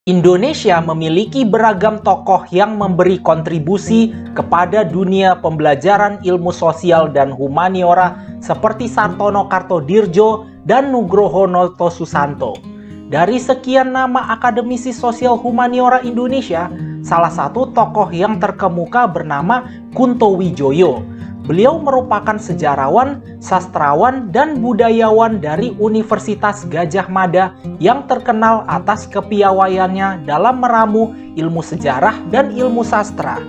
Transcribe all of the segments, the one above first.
Indonesia memiliki beragam tokoh yang memberi kontribusi kepada dunia pembelajaran ilmu sosial dan humaniora seperti Sartono Kartodirjo dan Nugroho Noto Susanto. Dari sekian nama akademisi sosial humaniora Indonesia, salah satu tokoh yang terkemuka bernama Kunto Wijoyo. Beliau merupakan sejarawan, sastrawan, dan budayawan dari Universitas Gadjah Mada yang terkenal atas kepiawaiannya dalam meramu ilmu sejarah dan ilmu sastra.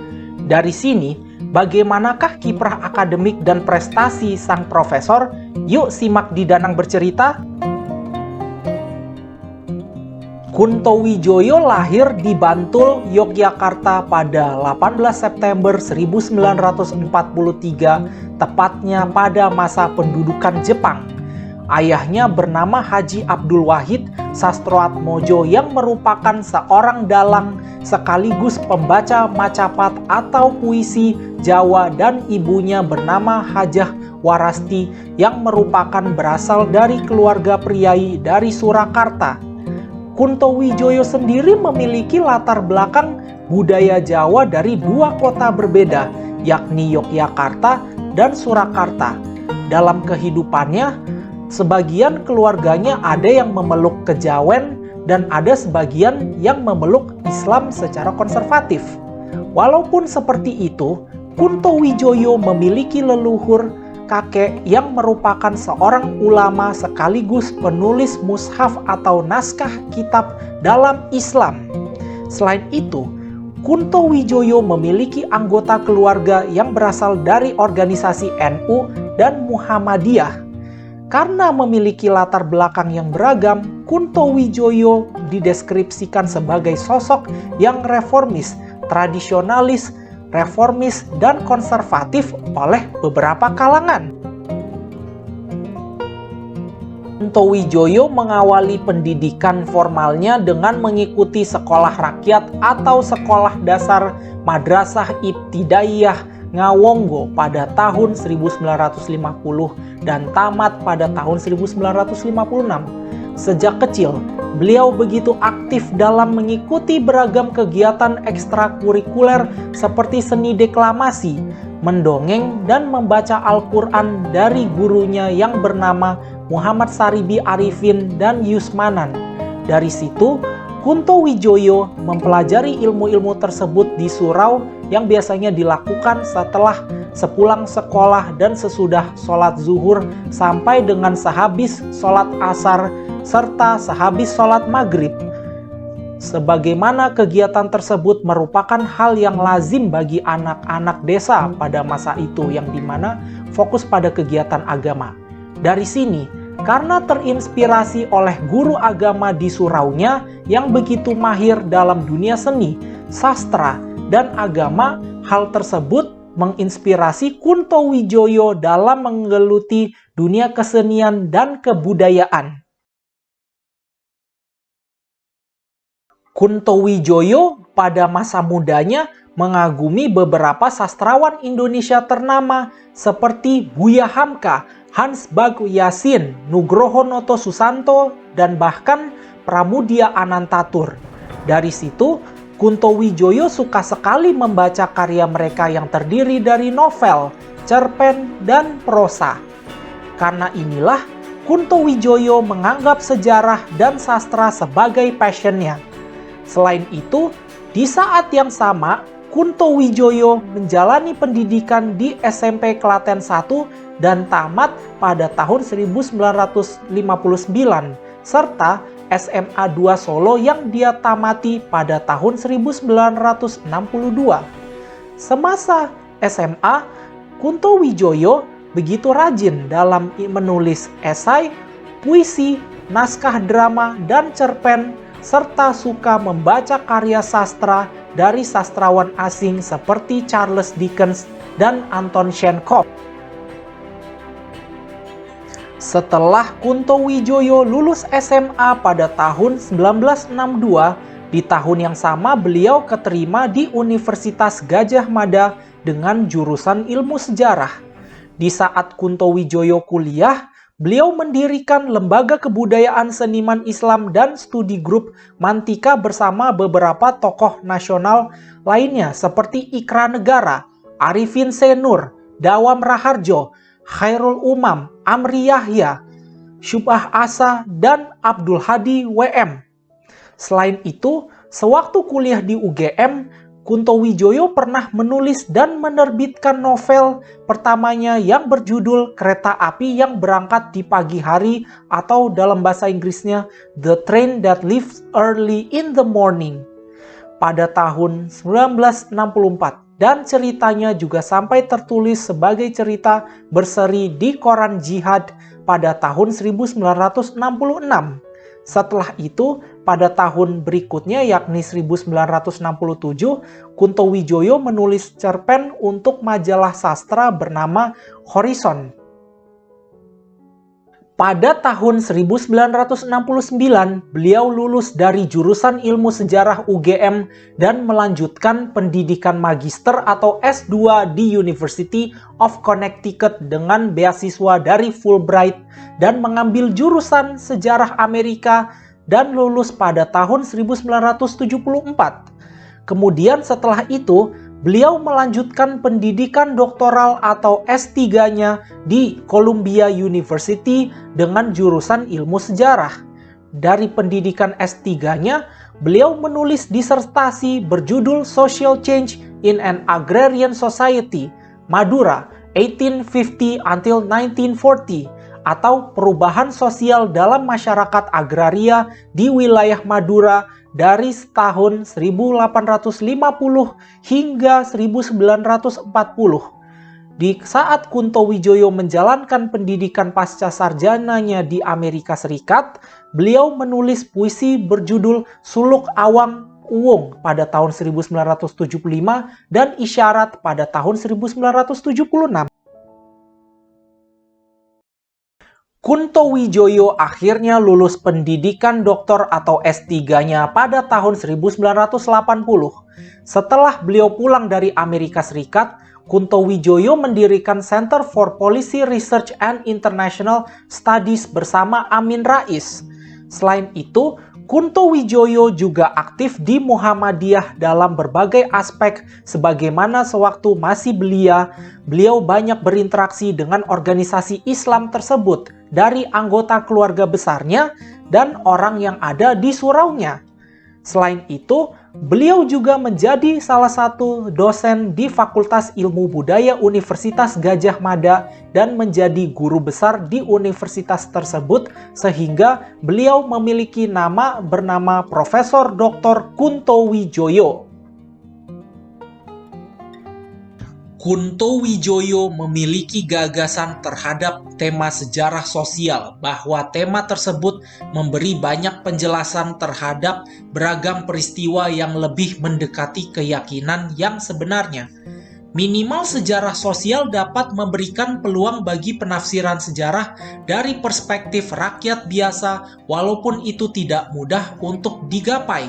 Dari sini, bagaimanakah kiprah akademik dan prestasi sang profesor? Yuk simak di Danang Bercerita. Kunto Wijoyo lahir di Bantul, Yogyakarta pada 18 September 1943, tepatnya pada masa pendudukan Jepang. Ayahnya bernama Haji Abdul Wahid Sastroatmojo yang merupakan seorang dalang sekaligus pembaca macapat atau puisi Jawa, dan ibunya bernama Hajah Warasti yang merupakan berasal dari keluarga priai dari Surakarta. Kunto Wijoyo sendiri memiliki latar belakang budaya Jawa dari dua kota berbeda, yakni Yogyakarta dan Surakarta. Dalam kehidupannya, sebagian keluarganya ada yang memeluk kejawen dan ada sebagian yang memeluk Islam secara konservatif. Walaupun seperti itu, Kunto Wijoyo memiliki leluhur kakek yang merupakan seorang ulama sekaligus penulis mushaf atau naskah kitab dalam Islam. Selain itu, Kunto Wijoyo memiliki anggota keluarga yang berasal dari organisasi NU dan Muhammadiyah. Karena memiliki latar belakang yang beragam, Kunto Wijoyo dideskripsikan sebagai sosok yang reformis, tradisionalis, reformis, dan konservatif oleh beberapa kalangan. Kunto Wijoyo mengawali pendidikan formalnya dengan mengikuti sekolah rakyat atau sekolah dasar Madrasah Ibtidaiyah Ngawonggo pada tahun 1950 dan tamat pada tahun 1956. Sejak kecil, beliau begitu aktif dalam mengikuti beragam kegiatan ekstrakurikuler seperti seni deklamasi, mendongeng, dan membaca Al-Quran dari gurunya yang bernama Muhammad Saribi Arifin dan Yusmanan. Dari situ, Kunto Wijoyo mempelajari ilmu-ilmu tersebut di surau yang biasanya dilakukan sepulang sekolah dan sesudah sholat zuhur sampai dengan sehabis sholat asar serta sehabis sholat maghrib. Sebagaimana kegiatan tersebut merupakan hal yang lazim bagi anak-anak desa pada masa itu yang dimana fokus pada kegiatan agama. Dari sini, karena terinspirasi oleh guru agama di suraunya yang begitu mahir dalam dunia seni, sastra, dan agama, hal tersebut menginspirasi Kunto Wijoyo dalam menggeluti dunia kesenian dan kebudayaan. Kunto Wijoyo pada masa mudanya mengagumi beberapa sastrawan Indonesia ternama seperti Buya Hamka, Hans Baghuyasin, Nugroho Noto Susanto, dan bahkan Pramudia Anantatur. Dari situ, Kunto Wijoyo suka sekali membaca karya mereka yang terdiri dari novel, cerpen, dan prosa. Karena inilah, Kunto Wijoyo menganggap sejarah dan sastra sebagai passionnya. Selain itu, di saat yang sama, Kunto Wijoyo menjalani pendidikan di SMP Klaten 1 dan tamat pada tahun 1959, serta SMA 2 Solo yang dia tamati pada tahun 1962. Semasa SMA, Kunto Wijoyo begitu rajin dalam menulis esai, puisi, naskah drama, dan cerpen, serta suka membaca karya sastra dari sastrawan asing seperti Charles Dickens dan Anton Chekhov. Setelah Kunto Wijoyo lulus SMA pada tahun 1962, di tahun yang sama beliau keterima di Universitas Gadjah Mada dengan jurusan ilmu sejarah. Di saat Kunto Wijoyo kuliah, Beliau mendirikan Lembaga Kebudayaan Seniman Islam dan studi grup Mantika bersama beberapa tokoh nasional lainnya seperti Ikra Negara, Arifin Senur, Dawam Raharjo, Khairul Umam, Amri Yahya, Syubah Asa, dan Abdul Hadi WM. Selain itu, sewaktu kuliah di UGM, Kunto Wijoyo pernah menulis dan menerbitkan novel pertamanya yang berjudul Kereta Api yang Berangkat di Pagi Hari atau dalam bahasa Inggrisnya The Train That Leaves Early in the Morning pada tahun 1964, dan ceritanya juga sampai tertulis sebagai cerita berseri di koran Jihad pada tahun 1966. Setelah itu, pada tahun berikutnya yakni 1967, Kunto Wijoyo menulis cerpen untuk majalah sastra bernama Horizon. Pada tahun 1969, beliau lulus dari jurusan Ilmu Sejarah UGM dan melanjutkan pendidikan magister atau S2 di University of Connecticut dengan beasiswa dari Fulbright dan mengambil jurusan Sejarah Amerika dan lulus pada tahun 1974. Kemudian setelah itu, beliau melanjutkan pendidikan doktoral atau S3-nya di Columbia University dengan jurusan ilmu sejarah. Dari pendidikan S3-nya, beliau menulis disertasi berjudul Social Change in an Agrarian Society, Madura, 1850 until 1940, atau perubahan sosial dalam masyarakat agraria di wilayah Madura dari tahun 1850 hingga 1940. Di saat Kunto Wijoyo menjalankan pendidikan pasca sarjananya di Amerika Serikat, beliau menulis puisi berjudul Suluk Awang Uwung pada tahun 1975 dan Isyarat pada tahun 1976. Kunto Wijoyo akhirnya lulus pendidikan doktor atau S3-nya pada tahun 1980. Setelah beliau pulang dari Amerika Serikat, Kunto Wijoyo mendirikan Center for Policy Research and International Studies bersama Amin Rais. Selain itu, Kunto Wijoyo juga aktif di Muhammadiyah dalam berbagai aspek sebagaimana sewaktu masih belia, beliau banyak berinteraksi dengan organisasi Islam tersebut dari anggota keluarga besarnya dan orang yang ada di suraunya. Selain itu, beliau juga menjadi salah satu dosen di Fakultas Ilmu Budaya Universitas Gadjah Mada dan menjadi guru besar di universitas tersebut sehingga beliau memiliki nama bernama Profesor Dr. Kunto Wijoyo. Kunto Wijoyo memiliki gagasan terhadap tema sejarah sosial, bahwa tema tersebut memberi banyak penjelasan terhadap beragam peristiwa yang lebih mendekati keyakinan yang sebenarnya. Minimal sejarah sosial dapat memberikan peluang bagi penafsiran sejarah dari perspektif rakyat biasa, walaupun itu tidak mudah untuk digapai.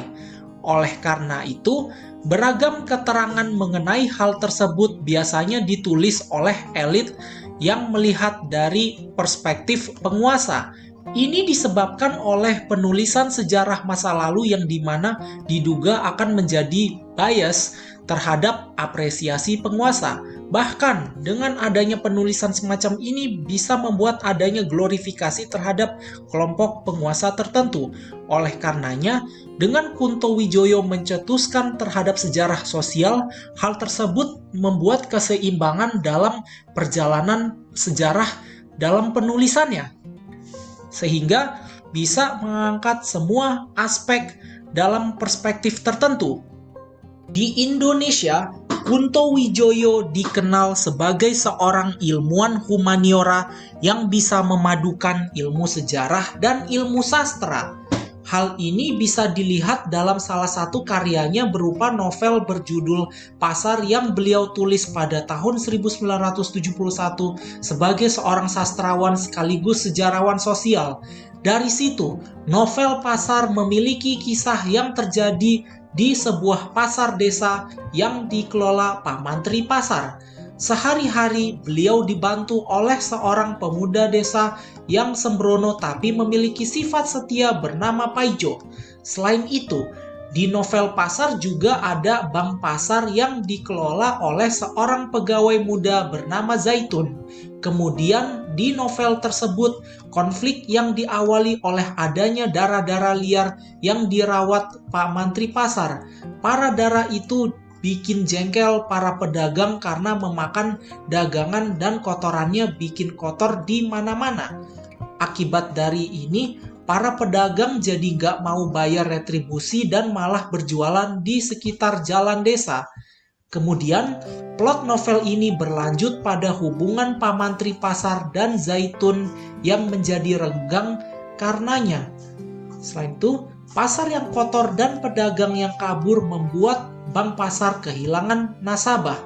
Oleh karena itu, beragam keterangan mengenai hal tersebut biasanya ditulis oleh elit yang melihat dari perspektif penguasa. Ini disebabkan oleh penulisan sejarah masa lalu yang dimana diduga akan menjadi bias terhadap apresiasi penguasa. Bahkan dengan adanya penulisan semacam ini bisa membuat adanya glorifikasi terhadap kelompok penguasa tertentu. Oleh karenanya, dengan Kunto Wijoyo mencetuskan terhadap sejarah sosial, hal tersebut membuat keseimbangan dalam perjalanan sejarah dalam penulisannya, sehingga bisa mengangkat semua aspek dalam perspektif tertentu. Di Indonesia, Kunto Wijoyo dikenal sebagai seorang ilmuwan humaniora yang bisa memadukan ilmu sejarah dan ilmu sastra. Hal ini bisa dilihat dalam salah satu karyanya berupa novel berjudul Pasar yang beliau tulis pada tahun 1971 sebagai seorang sastrawan sekaligus sejarawan sosial. Dari situ, novel Pasar memiliki kisah yang terjadi di sebuah pasar desa yang dikelola Pak Mantri Pasar. Sehari-hari beliau dibantu oleh seorang pemuda desa yang sembrono tapi memiliki sifat setia bernama Paijo. Selain itu, di novel Pasar juga ada bank pasar yang dikelola oleh seorang pegawai muda bernama Zaitun. Kemudian di novel tersebut, konflik yang diawali oleh adanya darah-darah liar yang dirawat Pak Mantri Pasar. Para darah itu bikin jengkel para pedagang karena memakan dagangan dan kotorannya bikin kotor di mana-mana. Akibat dari ini, para pedagang jadi gak mau bayar retribusi dan malah berjualan di sekitar jalan desa. Kemudian, plot novel ini berlanjut pada hubungan Pak Mantri Pasar dan Zaitun yang menjadi renggang karenanya. Selain itu, pasar yang kotor dan pedagang yang kabur membuat bank pasar kehilangan nasabah.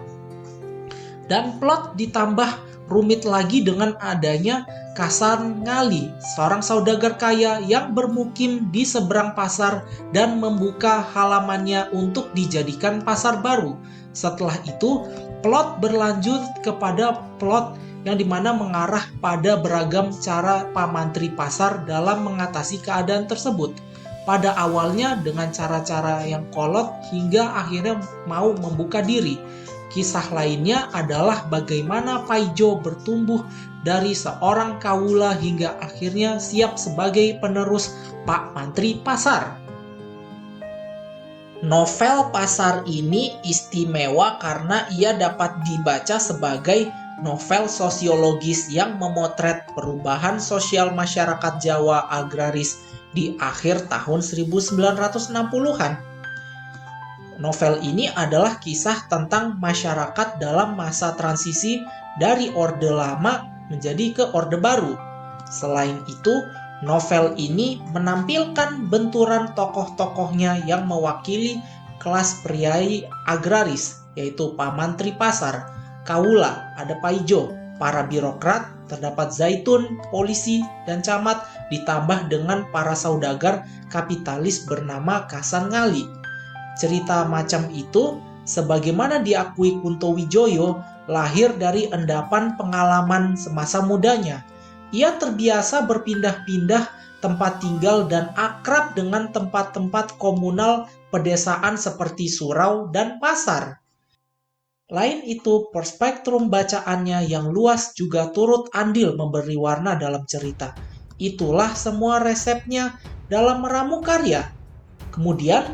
Dan plot ditambah rumit lagi dengan adanya Kasan Ngali, seorang saudagar kaya yang bermukim di seberang pasar dan membuka halamannya untuk dijadikan pasar baru. Setelah itu, plot berlanjut kepada plot yang dimana mengarah pada beragam cara Pak Mantri Pasar dalam mengatasi keadaan tersebut. Pada awalnya dengan cara-cara yang kolot hingga akhirnya mau membuka diri. Kisah lainnya adalah bagaimana Paijo bertumbuh dari seorang kawula hingga akhirnya siap sebagai penerus Pak Mantri Pasar. Novel Pasar ini istimewa karena ia dapat dibaca sebagai novel sosiologis yang memotret perubahan sosial masyarakat Jawa agraris di akhir tahun 1960-an. Novel ini adalah kisah tentang masyarakat dalam masa transisi dari Orde Lama menjadi ke Orde Baru. Selain itu, novel ini menampilkan benturan tokoh-tokohnya yang mewakili kelas priai agraris, yaitu Pak Mantri Pasar, Kawula, ada Paijo, para birokrat, terdapat Zaitun, polisi, dan camat, ditambah dengan para saudagar kapitalis bernama Kasan Ngali. Cerita macam itu, sebagaimana diakui Kunto Wijoyo, lahir dari endapan pengalaman semasa mudanya. Ia terbiasa berpindah-pindah tempat tinggal dan akrab dengan tempat-tempat komunal pedesaan seperti surau dan pasar. Lain itu, perspektrum bacaannya yang luas juga turut andil memberi warna dalam cerita. Itulah semua resepnya dalam meramu karya. Kemudian,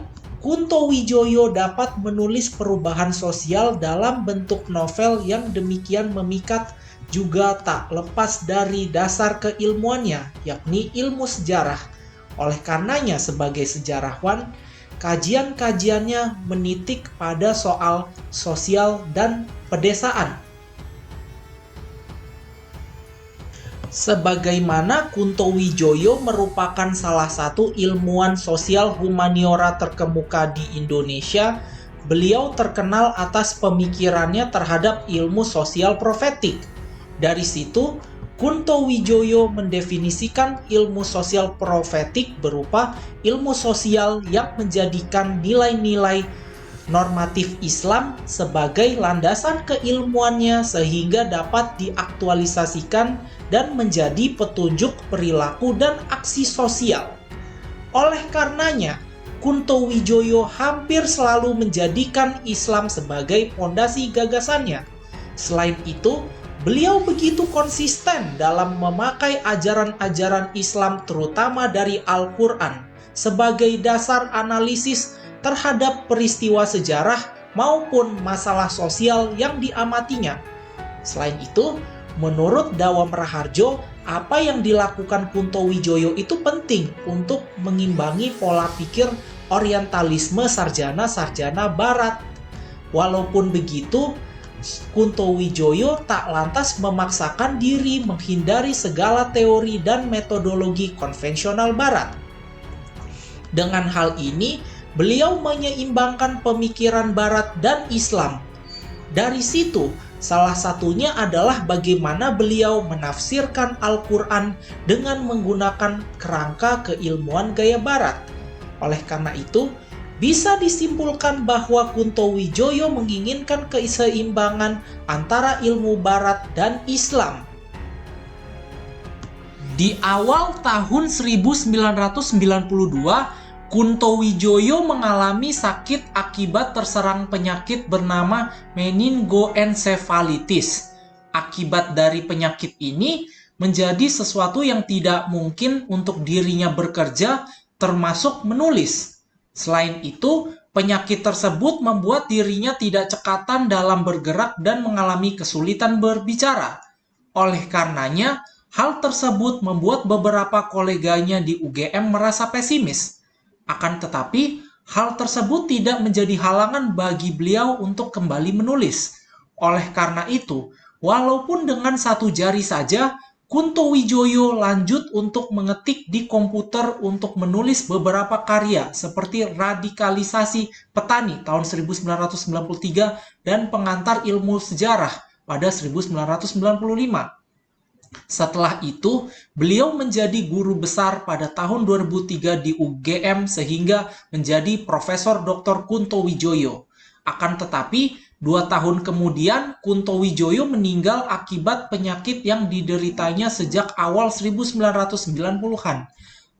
Kunto Wijoyo dapat menulis perubahan sosial dalam bentuk novel yang demikian memikat juga tak lepas dari dasar keilmuannya, yakni ilmu sejarah. Oleh karenanya, sebagai sejarawan, kajian-kajiannya menitik pada soal sosial dan pedesaan. Sebagaimana Kunto Wijoyo merupakan salah satu ilmuwan sosial humaniora terkemuka di Indonesia, beliau terkenal atas pemikirannya terhadap ilmu sosial profetik. Dari situ, Kunto Wijoyo mendefinisikan ilmu sosial profetik berupa ilmu sosial yang menjadikan nilai-nilai normatif Islam sebagai landasan keilmuannya sehingga dapat diaktualisasikan dan menjadi petunjuk perilaku dan aksi sosial. Oleh karenanya, Kunto Wijoyo hampir selalu menjadikan Islam sebagai fondasi gagasannya. Selain itu, beliau begitu konsisten dalam memakai ajaran-ajaran Islam terutama dari Al-Quran sebagai dasar analisis terhadap peristiwa sejarah maupun masalah sosial yang diamatinya. Selain itu, menurut Dawam Raharjo, apa yang dilakukan Kunto Wijoyo itu penting untuk mengimbangi pola pikir orientalisme sarjana-sarjana barat. Walaupun begitu, Kunto Wijoyo tak lantas memaksakan diri menghindari segala teori dan metodologi konvensional barat. Dengan hal ini, beliau menyeimbangkan pemikiran barat dan Islam. Dari situ, salah satunya adalah bagaimana beliau menafsirkan Al-Quran dengan menggunakan kerangka keilmuan gaya barat. Oleh karena itu, Bisa disimpulkan bahwa Kuntowijoyo menginginkan keseimbangan antara ilmu barat dan Islam. Di awal tahun 1992, Kuntowijoyo mengalami sakit akibat terserang penyakit bernama meningoencephalitis. Akibat dari penyakit ini menjadi sesuatu yang tidak mungkin untuk dirinya bekerja, termasuk menulis. Selain itu, penyakit tersebut membuat dirinya tidak cekatan dalam bergerak dan mengalami kesulitan berbicara. Oleh karenanya, hal tersebut membuat beberapa koleganya di UGM merasa pesimis. Akan tetapi, hal tersebut tidak menjadi halangan bagi beliau untuk kembali menulis. Oleh karena itu, walaupun dengan satu jari saja, Kuntowijoyo lanjut untuk mengetik di komputer untuk menulis beberapa karya seperti Radikalisasi Petani tahun 1993 dan Pengantar Ilmu Sejarah pada 1995. Setelah itu, beliau menjadi guru besar pada tahun 2003 di UGM sehingga menjadi Profesor Dr. Kuntowijoyo. Akan tetapi, 2 tahun kemudian Kuntowijoyo meninggal akibat penyakit yang dideritanya sejak awal 1990-an.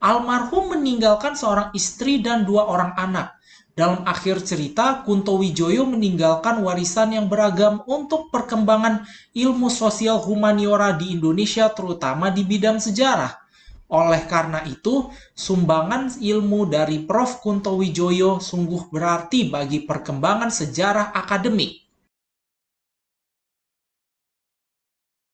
Almarhum meninggalkan seorang istri dan 2 orang anak. Dalam akhir cerita, Kuntowijoyo meninggalkan warisan yang beragam untuk perkembangan ilmu sosial humaniora di Indonesia, terutama di bidang sejarah. Oleh karena itu, sumbangan ilmu dari Prof. Kuntowijoyo sungguh berarti bagi perkembangan sejarah akademik.